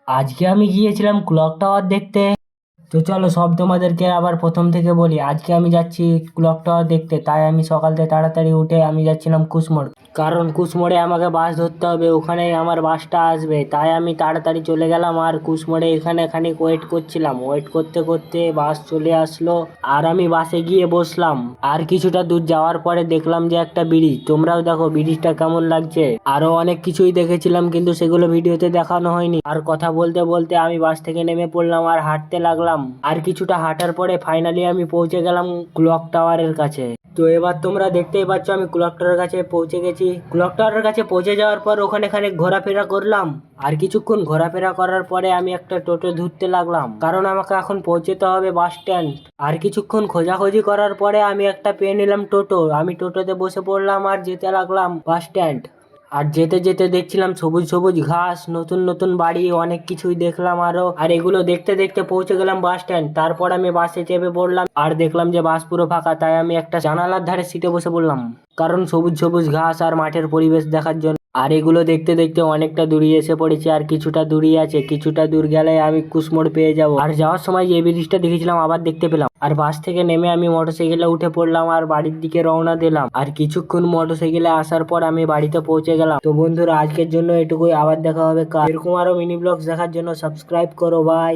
আজকে আমি গিয়েছিলাম ক্লক টাওয়ার দেখতে। তো চলো সব তোমাদেরকে আবার প্রথম থেকে বলি। আজকে আমি যাচ্ছি ক্লক টাওয়ার দেখতে, তাই আমি সকাল থেকে তাড়াতাড়ি উঠে আমি যাচ্ছিলাম কুশমোড়। কারণ কুশমোড়ে আমাকে বাস ধরতে হবে, ওখানেই আমার বাসটা আসবে। তাই আমি তাড়াতাড়ি চলে গেলাম আর কুশমোড়ে এখানে খানিক ওয়েট করছিলাম। ওয়েট করতে করতে বাস চলে আসলো আর আমি বাসে গিয়ে বসলাম। আর কিছুটা দূর যাওয়ার পরে দেখলাম যে একটা ব্রিজ। তোমরাও দেখো ব্রিজটা কেমন লাগছে। আরো অনেক কিছুই দেখেছিলাম কিন্তু সেগুলো ভিডিওতে দেখানো হয়নি। আর কথা বলতে বলতে আমি বাস থেকে নেমে পড়লাম আর হাঁটতে লাগলাম। আর কিছুটা হাঁটার পরে ফাইনালি আমি পৌঁছে গেলাম ক্লক টাওয়ারের কাছে। তো এবার তোমরা দেখতেই পাচ্ছ আমি ক্লক টাওয়ারের কাছে পৌঁছে গেছি। ক্লক টাওয়ারের কাছে পৌঁছে যাওয়ার পর ওখানে খানিক ঘোরাফেরা করলাম। আর কিছুক্ষণ ঘোরাফেরা করার পরে আমি একটা টোটো ধরতে লাগলাম, কারণ আমাকে এখন পৌঁছতে হবে বাস স্ট্যান্ড। আর কিছুক্ষণ খোঁজাখুঁজি করার পরে আমি একটা পেয়ে নিলাম টোটো। আমি টোটোতে বসে পড়লাম আর যেতে লাগলাম বাস স্ট্যান্ড। আর যেতে যেতে দেখছিলাম সবুজ সবুজ ঘাস, নতুন নতুন বাড়ি, অনেক কিছুই দেখলাম আরো। আর এগুলো দেখতে দেখতে পৌঁছে গেলাম বাস স্ট্যান্ড। তারপর আমি বাসে চেপে পড়লাম আর দেখলাম যে বাস পুরো ফাঁকা। তাই আমি একটা জানালার ধারে সিটে বসে পড়লাম, কারণ সবুজ সবুজ ঘাস আর মাঠের পরিবেশ দেখার জন্য। আর এগুলো দেখতে দেখতে অনেকটা দূরে এসে পড়েছি, আর কিছুটা দূরই আছে। কিছুটা দূর গেলে আমি কুশমোড় পেয়ে যাব। আর যাওয়ার সময় যে ব্রিজটা দেখেছিলাম আবার দেখতে পেলাম। আর বাস থেকে নেমে আমি মোটরসাইকেলে উঠে পড়লাম আর বাড়ির দিকে রওনা দিলাম। আর কিছুক্ষণ মোটরসাইকেলে আসার পর আমি বাড়িতে পৌঁছে গেলাম। তো বন্ধুরা আজকের জন্য এটুকুই, আবার দেখা হবে কাল। এরকম আরো মিনি ব্লগস দেখার জন্য সাবস্ক্রাইব করো, বাই।